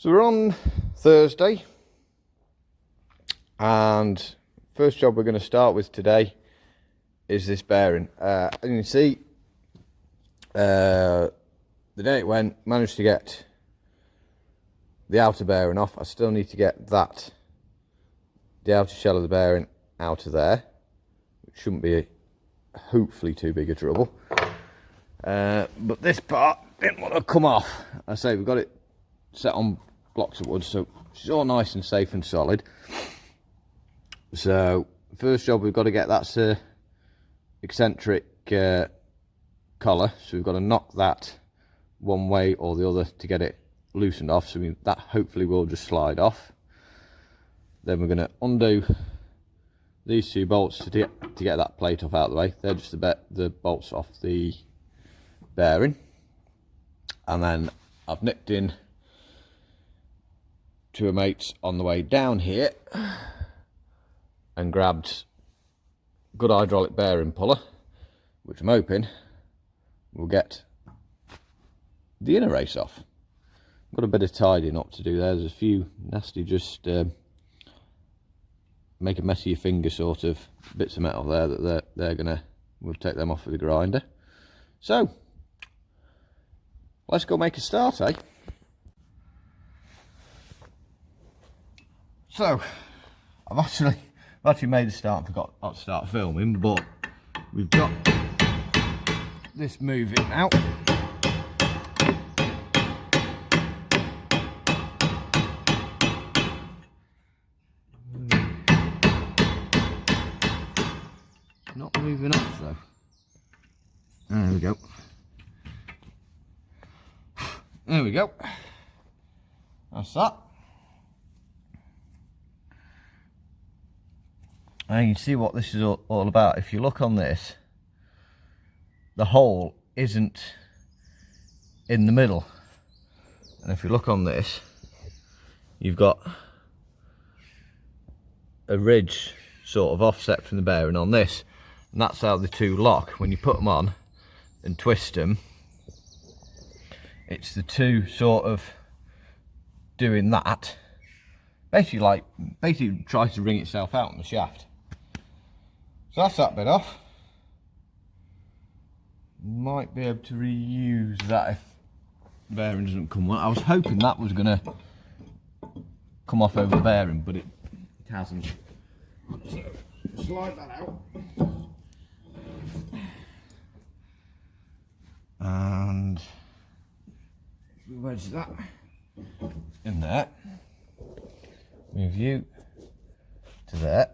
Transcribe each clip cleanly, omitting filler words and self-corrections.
So we're on Thursday, and first job we're going to start with today is this bearing. As you can see, the day it went, managed to get the outer bearing off. I still need to get the outer shell of the bearing out of there, which shouldn't be hopefully too big a trouble. But this part didn't want to come off. I say we've got it set on blocks of wood, so it's all nice and safe and solid. So first job, we've got to get that eccentric collar, so we've got to knock that one way or the other to get it loosened off. So that hopefully will just slide off. Then we're going to undo these two bolts to get that plate off out of the way. They're just the bolts off the bearing. And then I've nipped in to a mate's on the way down here and grabbed a good hydraulic bearing puller, which I'm hoping will get the inner race off. I've got a bit of tidying up to do there. There's a few nasty, just make a mess of your finger sort of bits of metal there that we'll take them off with the grinder. So let's go make a start, eh? So I've actually made a start and forgot not to start filming, but we've got this moving now. Not moving off though. There we go. There we go. That's that. And you can see what this is all about. If you look on this, the hole isn't in the middle. And if you look on this, you've got a ridge sort of offset from the bearing on this. And that's how the two lock. When you put them on and twist them, it's the two sort of doing that. Basically tries to wring itself out on the shaft. So that's that bit off. Might be able to reuse that if the bearing doesn't come on. I was hoping that was going to come off over the bearing, but it hasn't. So slide that out. And we wedge that in there. Move you to there.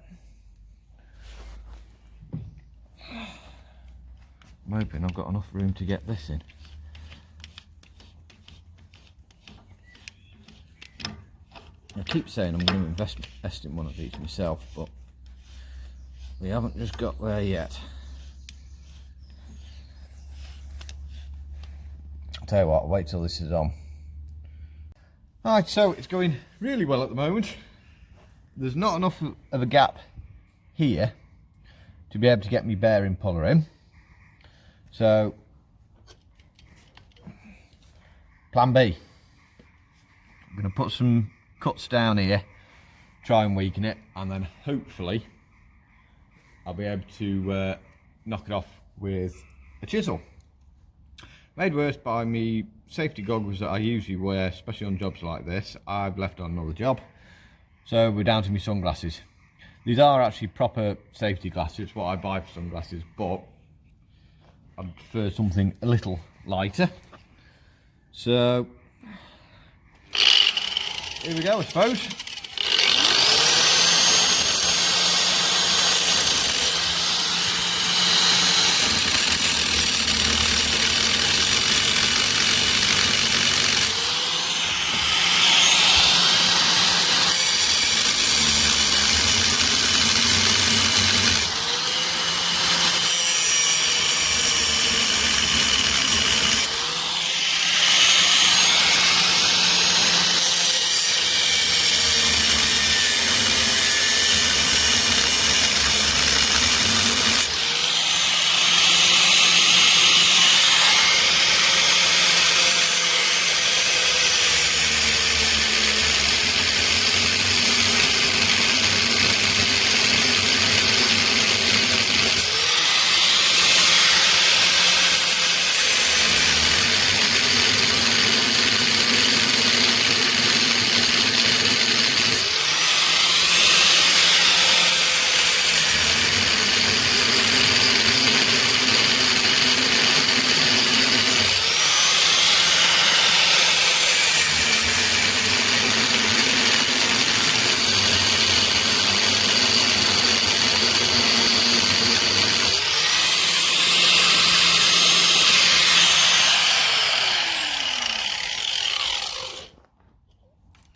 I'm hoping I've got enough room to get this in. I keep saying I'm going to invest in one of these myself, but we haven't just got there yet. I'll tell you what, I'll wait till this is on. Alright, so it's going really well at the moment. There's not enough of a gap here to be able to get me bearing puller in. So, plan B. I'm going to put some cuts down here, try and weaken it, and then hopefully I'll be able to knock it off with a chisel. Made worse by me safety goggles that I usually wear, especially on jobs like this. I've left on another job, so we're down to my sunglasses. These are actually proper safety glasses. It's what I buy for sunglasses, but I prefer something a little lighter. So here we go, I suppose.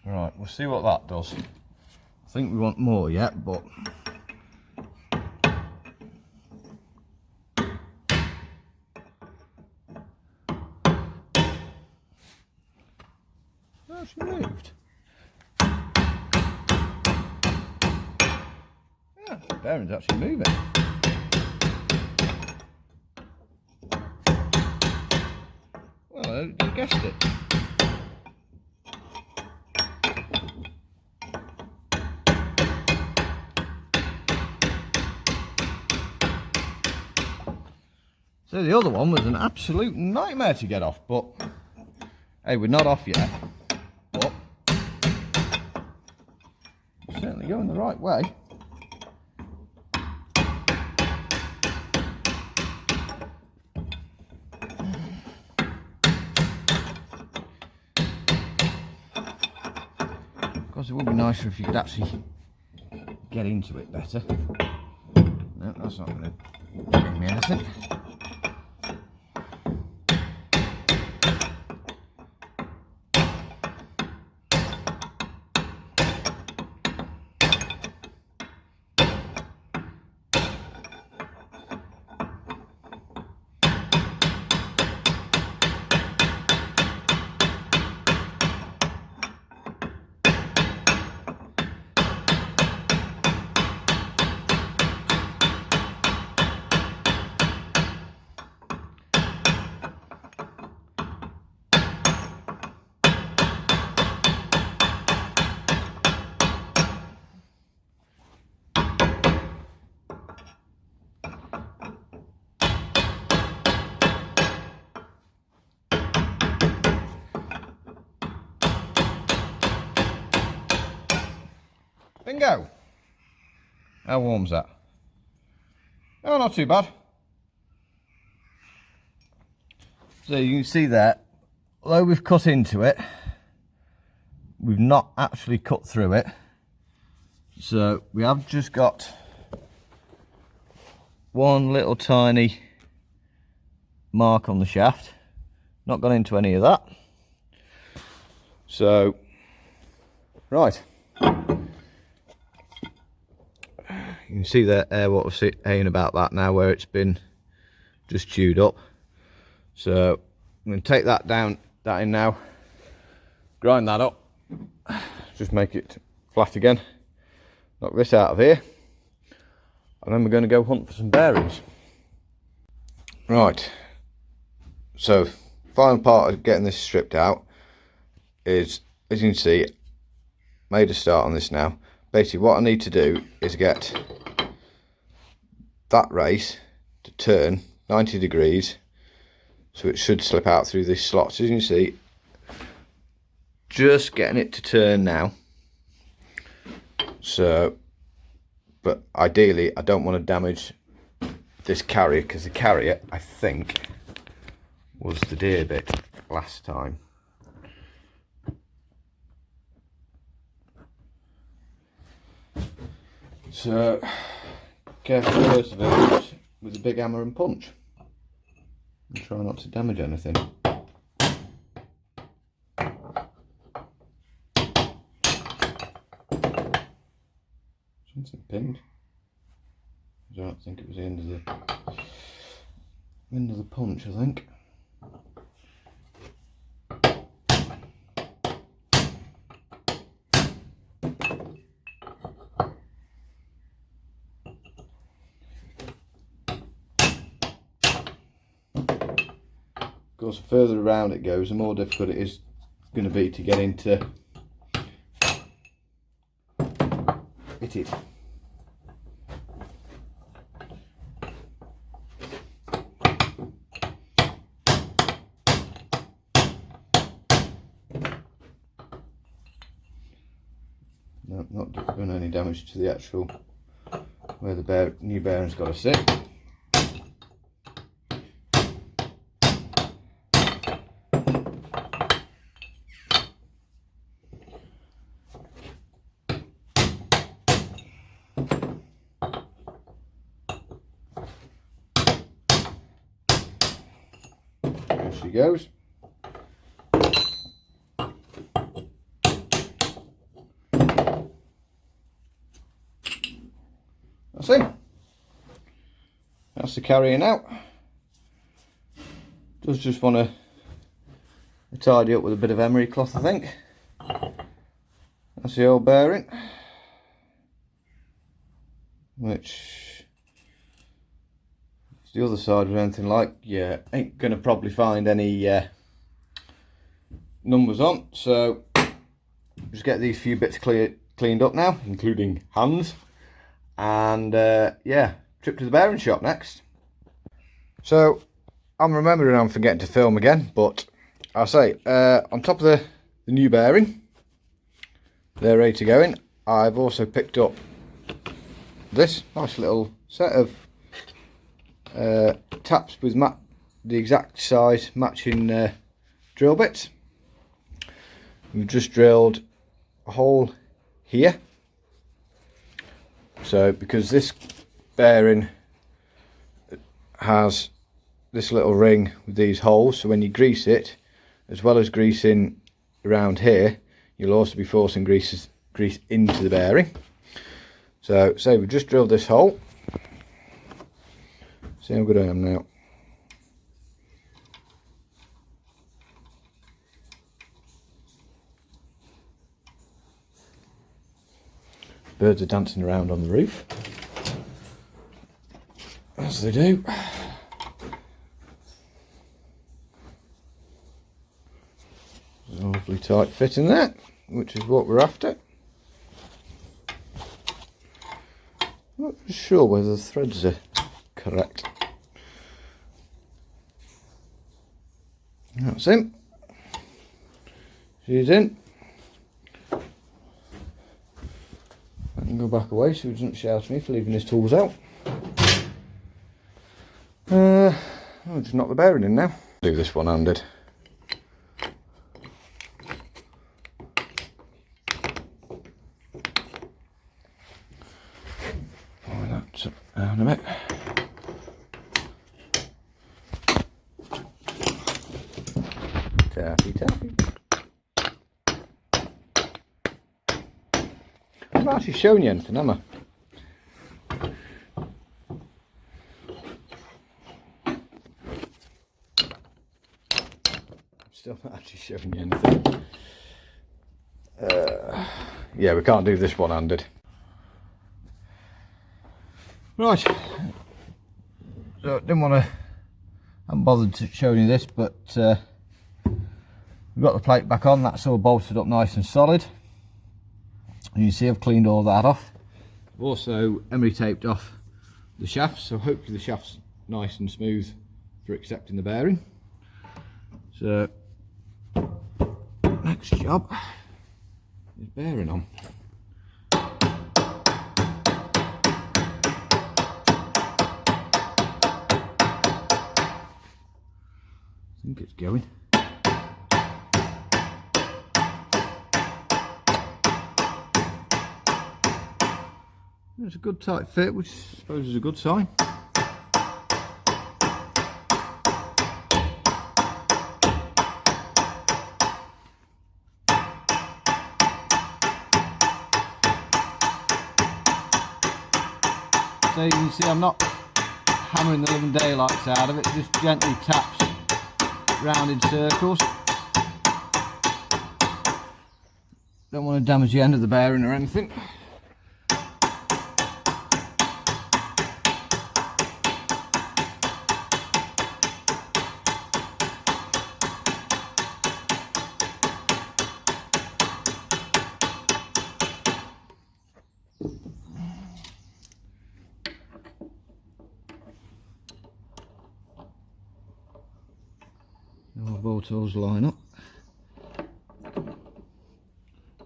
Right, we'll see what that does. I think we want more yet, but she moved. Yeah, the bearing's actually moving. Well, you guessed it. So the other one was an absolute nightmare to get off, but hey, we're not off yet. But we're certainly going the right way. Of course, it would be nicer if you could actually get into it better. No, that's not going to bring me anything. Bingo! How warm's that? Oh, not too bad. So you can see there, although we've cut into it, we've not actually cut through it. So we have just got one little tiny mark on the shaft. Not gone into any of that. So, right. You can see the air what was saying about that now, where it's been just chewed up. So I'm going to take that in now, grind that up, just make it flat again, knock this out of here, and then we're going to go hunt for some bearings. Right, so final part of getting this stripped out is, as you can see, made a start on this now. Basically what I need to do is get that race to turn 90 degrees, so it should slip out through this slot. So as you can see, just getting it to turn now. So, but ideally I don't want to damage this carrier, because the carrier, I think, was the deer bit last time. So, careful perseverance with a big hammer and punch. And try not to damage anything. Something pinned. I don't think it was the end of the punch, I think. Of course, the further around it goes, the more difficult it is going to be to get into it. No, not doing any damage to the actual where the new bearing's got to sit. There she goes. That's him. That's the carrying out. Does just want to tidy up with a bit of emery cloth, I think. That's the old bearing, which if the other side was anything like, yeah, ain't gonna probably find any numbers on, so just get these few bits cleaned up now, including hands, and yeah, trip to the bearing shop next. So I'm remembering I'm forgetting to film again, but I'll say on top of the new bearing, they're ready to go in. I've also picked up this nice little set of taps with the exact size matching drill bits. We've just drilled a hole here, so because this bearing has this little ring with these holes, so when you grease it, as well as greasing around here, you'll also be forcing grease into the bearing. So we've just drilled this hole. See how good I am now. Birds are dancing around on the roof, as they do. There's a lovely tight fit in there, which is what we're after. Not sure whether the threads are correct. That's him. She's in. I can go back away so he doesn't shout at me for leaving his tools out. I'll just knock the bearing in now. Do this one-handed. Oh, that's down a bit. Tappy tappy. I've not actually shown you anything, am I? Still not actually showing you anything. Yeah, we can't do this one-handed. Right. So didn't want to. I haven't bothered to show you this, but we've got the plate back on. That's all bolted up nice and solid. And you see I've cleaned all that off. I've also emery taped off the shafts, so hopefully the shaft's nice and smooth for accepting the bearing. So next job is bearing on. I think it's going. It's a good tight fit, which I suppose is a good sign. So you can see I'm not hammering the living daylights out of it, just gently taps round in circles. Don't want to damage the end of the bearing or anything. All bolt holes line up.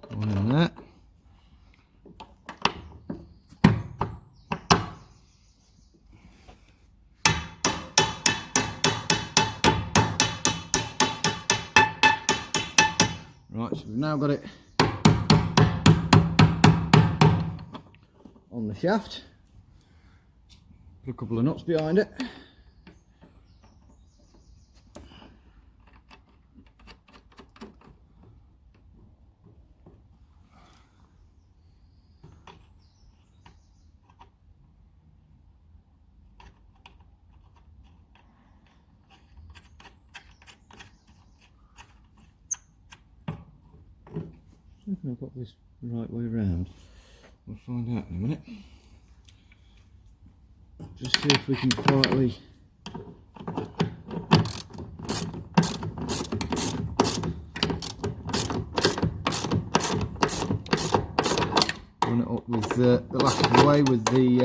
One in there. Right, so we've now got it on the shaft. Put a couple of nuts behind it. I reckon I've got this the right way around. We'll find out in a minute. Just see if we can quietly run it up with the last of the way with the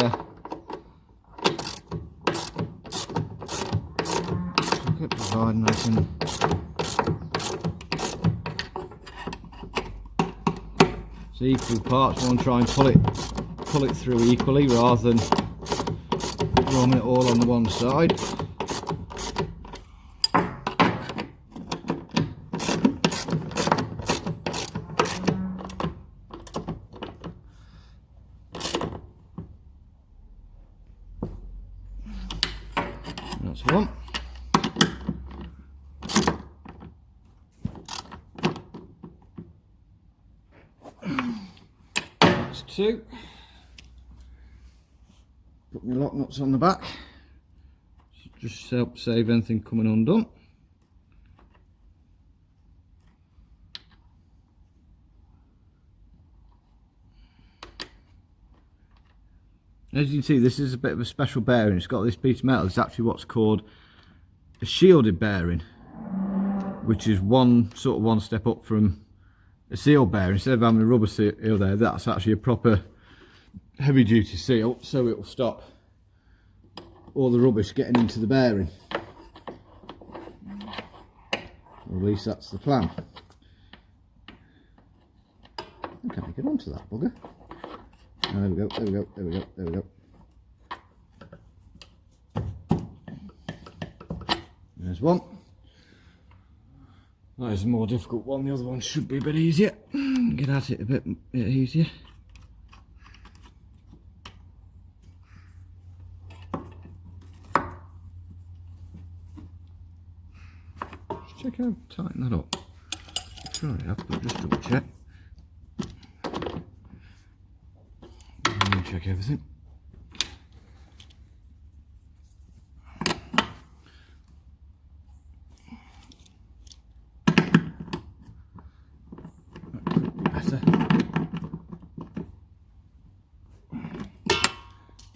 socket, providing I can see equal parts. I want to try and pull it through equally rather than ramming it all on the one side. That's one. That's two. Put my lock nuts on the back. Just help save anything coming undone. As you can see, this is a bit of a special bearing. It's got this piece of metal. It's actually what's called a shielded bearing, which is one step up from a seal bearing. Instead of having a rubber seal there, that's actually a proper heavy duty seal, so it will stop all the rubbish getting into the bearing. Or at least that's the plan. I can't get onto that bugger. Oh, there we go, there we go, there we go, there we go. There's one. That is a more difficult one. The other one should be a bit easier. Get at it a bit easier. Just check how tighten that up. Sure I have, but just double check. Check everything. That could be better.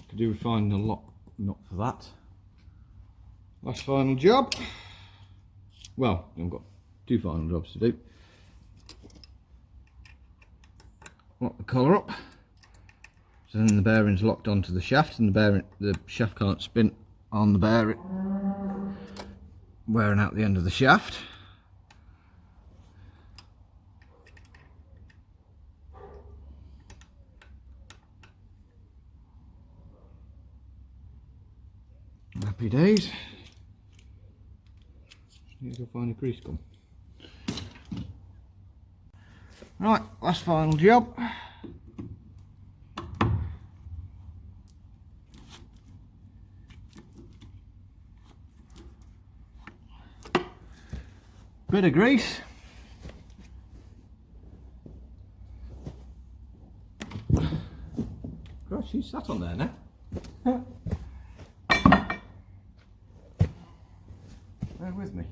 Could do with finding a lock nut for that. Last final job. Well, I've got two final jobs to do. Lock the collar up. So then the bearing's locked onto the shaft, and the shaft can't spin on the bearing, wearing out the end of the shaft. Happy days. Just need to go find a grease gun. Right, last final job. Bit of grease. Gosh, she's sat on there now. Bear with me.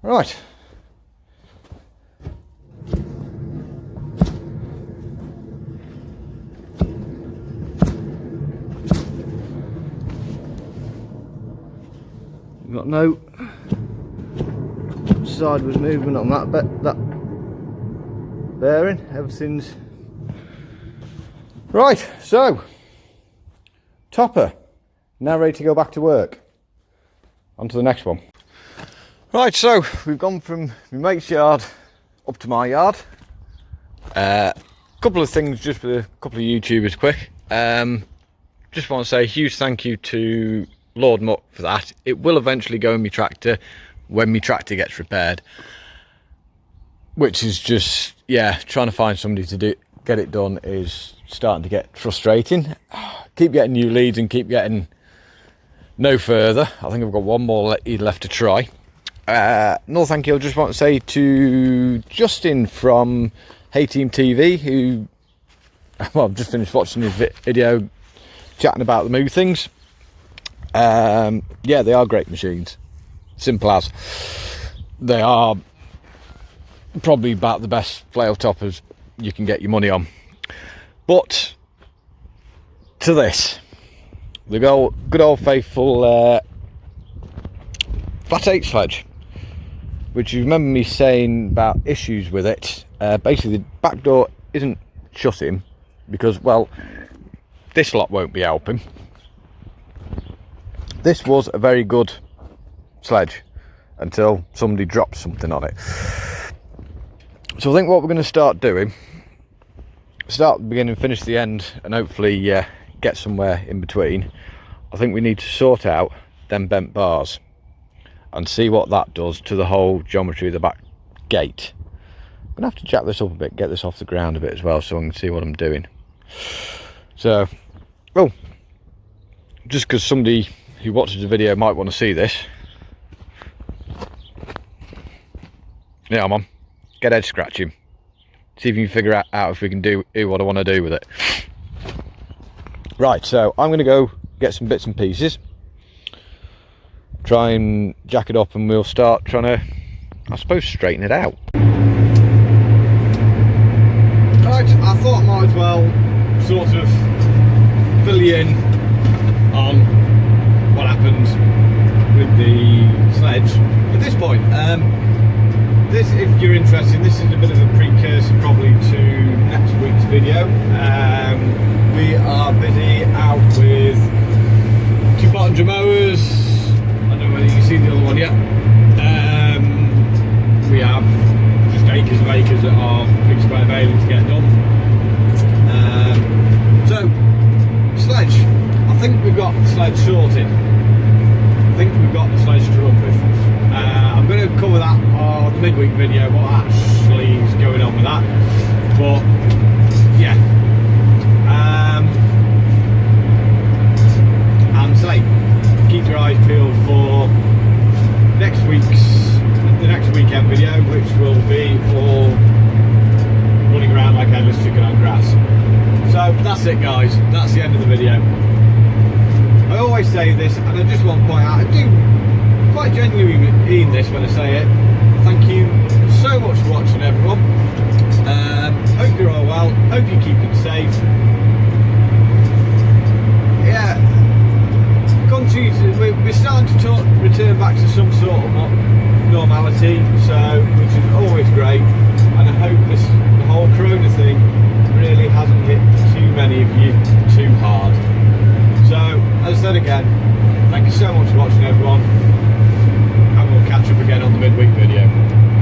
Right. We've got no sideways movement on that bearing. Everything's right. So, topper now ready to go back to work. On to the next one. Right, so we've gone from my mate's yard up to my yard. Couple of things just for a couple of YouTubers quick. Just want to say a huge thank you to Lord Muck for that. It will eventually go in my tractor when my tractor gets repaired, which is just, yeah, trying to find somebody to get it done is starting to get frustrating. Keep getting new leads and keep getting no further. I think I've got one more left to try. Another thank you I just want to say to Justin from Hey Team TV, who well, I've just finished watching his video chatting about the moo things. Yeah, they are great machines. Simple as. They are probably about the best flail toppers you can get your money on. But to this, the good old faithful flat 8 sledge, which you remember me saying about issues with it. Basically the back door isn't shutting because, well, this lot won't be helping. This was a very good sledge until somebody dropped something on it. So I think what we're going to start doing, start the beginning, finish the end, and hopefully get somewhere in between. I think we need to sort out them bent bars and see what that does to the whole geometry of the back gate. I'm going to have to jack this up a bit, get this off the ground a bit as well, so I can see what I'm doing. So, oh, just because somebody who watches the video might want to see this. Yeah, I'm on. Get head scratching. See if you can figure out if we can do what I want to do with it. Right, so I'm going to go get some bits and pieces, try and jack it up, and we'll start trying to, I suppose, straighten it out. Right, I thought I might as well sort of fill you in on what happened with the sledge at this point. This, if you're interested, this is a bit of a precursor probably to next week's video. We are busy out with 2 Pottinger mowers. I don't know whether you can see the other one yet. We have just acres of acres of big square baling to get done. So, sledge. I think we've got the sledge sorted. I think we've got the sledge to run with. I'm going to cover that on the midweek video, what actually is going on with that. But yeah, and say, keep your eyes peeled for the next weekend video, which will be for running around like a headless chicken on grass. So that's it, guys. That's the end of the video. I always say this, and I just want to point out, I do quite genuinely mean this when I say it. Thank you so much for watching, everyone. Hope you're all well. Hope you're keeping safe. Yeah, we're starting to return back to some sort of normality, so which is always great. And I hope the whole Corona thing really hasn't hit too many of you too hard. So, as I said again, thank you so much for watching, everyone. We'll catch up again on the midweek video.